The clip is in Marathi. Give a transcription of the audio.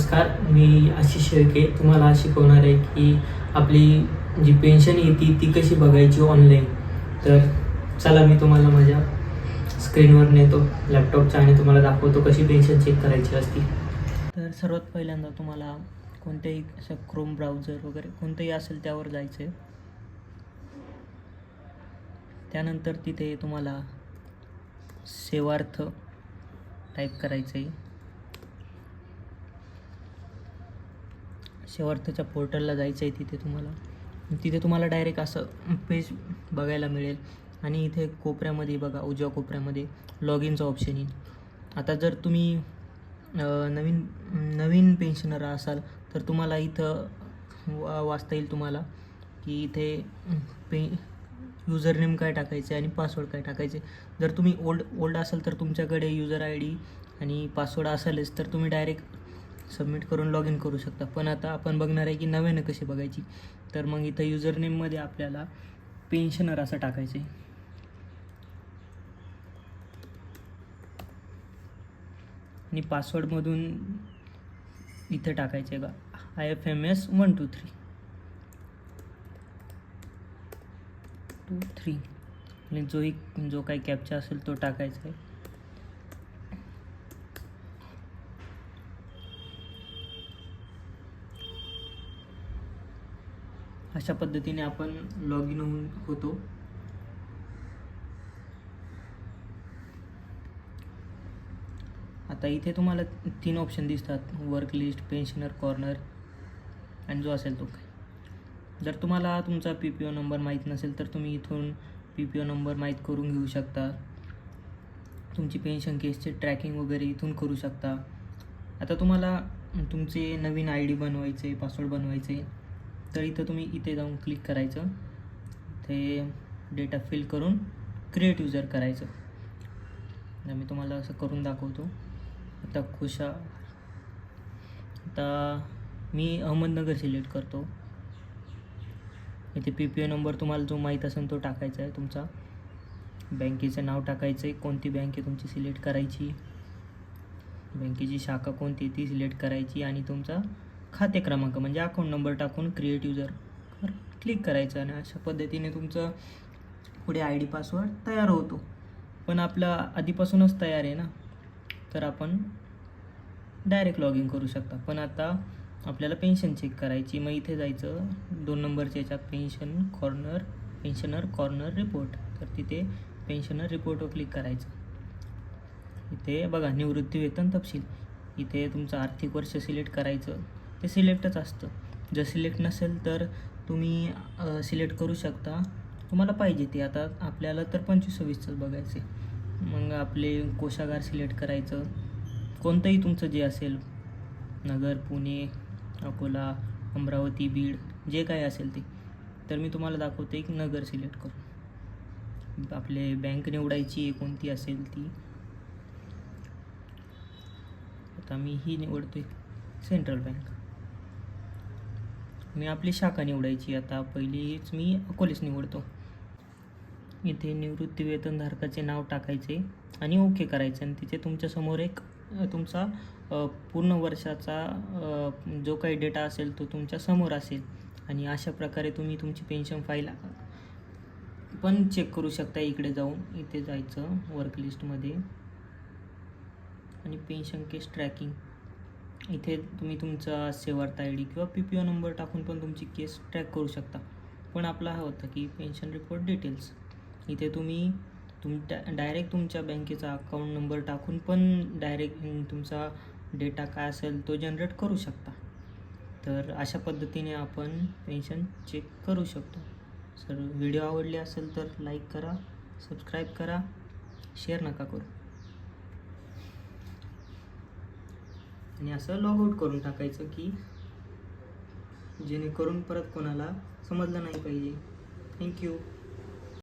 नमस्कार, मी आशिष शेळके तुम्हाला शिकवणार आहे की आपली जी पेन्शन येते ती कशी बघायची ऑनलाईन. तर चला मी तुम्हाला माझ्या स्क्रीनवर नेतो लॅपटॉपच्या आणि तुम्हाला दाखवतो कशी पेन्शन चेक करायची असती. तर सर्वात पहिल्यांदा तुम्हाला कोणत्याही असं क्रोम ब्राउझर वगैरे कोणतंही असेल त्यावर जायचं आहे. त्यानंतर तिथे तुम्हाला सेवार्थ टाईप करायचं आहे. सेवार्थच्या पोर्टलला जायचं आहे. तिथे तुम्हाला डायरेक्ट असं पेज बघायला मिळेल आणि इथे कोपऱ्यामध्ये बघा, उजव्या कोपऱ्यामध्ये लॉग इनचं ऑप्शन येईल. आता जर तुम्ही नवीन पेन्शनर असाल तर तुम्हाला इथं वाचता येईल तुम्हाला की इथे युजर नेम काय टाकायचे आणि पासवर्ड काय टाकायचे. जर तुम्ही ओल्ड असाल तर तुमच्याकडे युजर आय डी आणि पासवर्ड असेलच तर तुम्ही डायरेक्ट सबमिट करून लॉग इन करू शकता. पण आता आपण बघणार आहे की नव्यानं कशी बघायची. तर मग इथं युजर नेममध्ये आपल्याला पेन्शनर असं टाकायचं आहे आणि पासवर्डमधून इथं टाकायचं आहे बा IFMS 123 आणि जो काही कॅप्चा असेल तो टाकायचा आहे. अशा पद्धतीने आपण लॉग इन होतो. आता इथे तुम्हाला 3 ऑप्शन दिसतात, वर्क लिस्ट, पेन्शनर कॉर्नर आणि जो असेल तो काय. जर तुम्हाला तुमचा PPO नंबर माहीत नसेल तर तुम्ही इथून PPO नंबर माहीत करून घेऊ शकता. तुमची पेन्शन केसचे ट्रॅकिंग वगैरे इथून करू शकता. आता तुम्हाला तुमचे नवीन ID बनवायचे, पासवर्ड बनवायचे तर इथं तुम्ही इथे जाऊन क्लिक करायचं. ते डेटा फिल करून क्रिएट युजर करायचं. मी तुम्हाला असं करून दाखवतो. आता मी अहमदनगर सिलेक्ट करतो. इथे PPO नंबर तुम्हाला जो माहीत असेल तो टाकायचा आहे. तुमचा बँकेचं नाव टाकायचं आहे, कोणती बँक आहे तुमची सिलेक्ट करायची, बँकेची शाखा कोणती ती सिलेक्ट करायची आणि तुमचा खाते क्रमांक म्हणजे अकाउंट नंबर टाकून क्रिएट युजरवर क्लिक करायचं आणि अशा पद्धतीने तुमचं पुढे ID पासवर्ड तयार होतो. पण आपला आधीपासूनच तयार आहे ना, तर आपण डायरेक्ट लॉग इन करू शकता. पण आता आपल्याला पेन्शन चेक करायची. मग इथे जायचं 2 नंबरच्या याच्यात पेन्शनर कॉर्नर रिपोर्ट. तर तिथे पेन्शनर रिपोर्टवर क्लिक करायचं. इथे बघा निवृत्ती वेतन तपशील. इथे तुमचं आर्थिक वर्ष सिलेक्ट करायचं. ते सिलेक्टच असतं. जर सिलेक्ट नसेल तर तुम्ही सिलेक्ट करू शकता तुम्हाला पाहिजे ते. आता आपल्याला तर 25-26च बघायचे. मग आपले कोशागार सिलेक्ट करायचं, कोणतंही तुमचं जे असेल, नगर, पुणे, अकोला, अमरावती, बीड जे काही असेल ते. तर मी तुम्हाला दाखवते एक नगर सिलेक्ट करून. आपले बँक निवडायची कोणती असेल ती. आता मी ही निवडतोय सेंट्रल बँक. मी आपली शाखा निवडायची. आता पहिलीच मी अकोलेच निवडतो. इथे निवृत्ती वेतनधारकाचे नाव टाकायचे आणि ओके करायचे आणि तिथे तुमच्यासमोर एक तुमचा पूर्ण वर्षाचा जो काही डेटा असेल तो तुमच्या समोर असेल आणि अशा प्रकारे तुम्ही तुमची पेन्शन फाईल पण चेक करू शकता. इकडे जाऊन इथे जायचं वर्क लिस्टमध्ये आणि पेन्शन केस ट्रॅकिंग. इथे तुम्ही तुमचा सेवार्थ ID किंवा PPO नंबर टाकून पण तुमची केस ट्रॅक करू शकता. पण आपला हा होता की पेन्शन रिपोर्ट डिटेल्स. इथे तुम्ही डायरेक्ट तुमच्या बँकेचा अकाउंट नंबर टाकून पण डायरेक्ट तुमचा डेटा काय असेल तो जनरेट करू शकता. तर अशा पद्धतीने आपण पेन्शन चेक करू शकतो. व्हिडिओ आवडले असेल तर लाईक करा, सबस्क्राईब करा, शेअर नका करू आणि असं लॉग आउट करून टाकायचं की जेणेकरून परत कोणाला समजलं नाही पाहिजे. थँक्यू.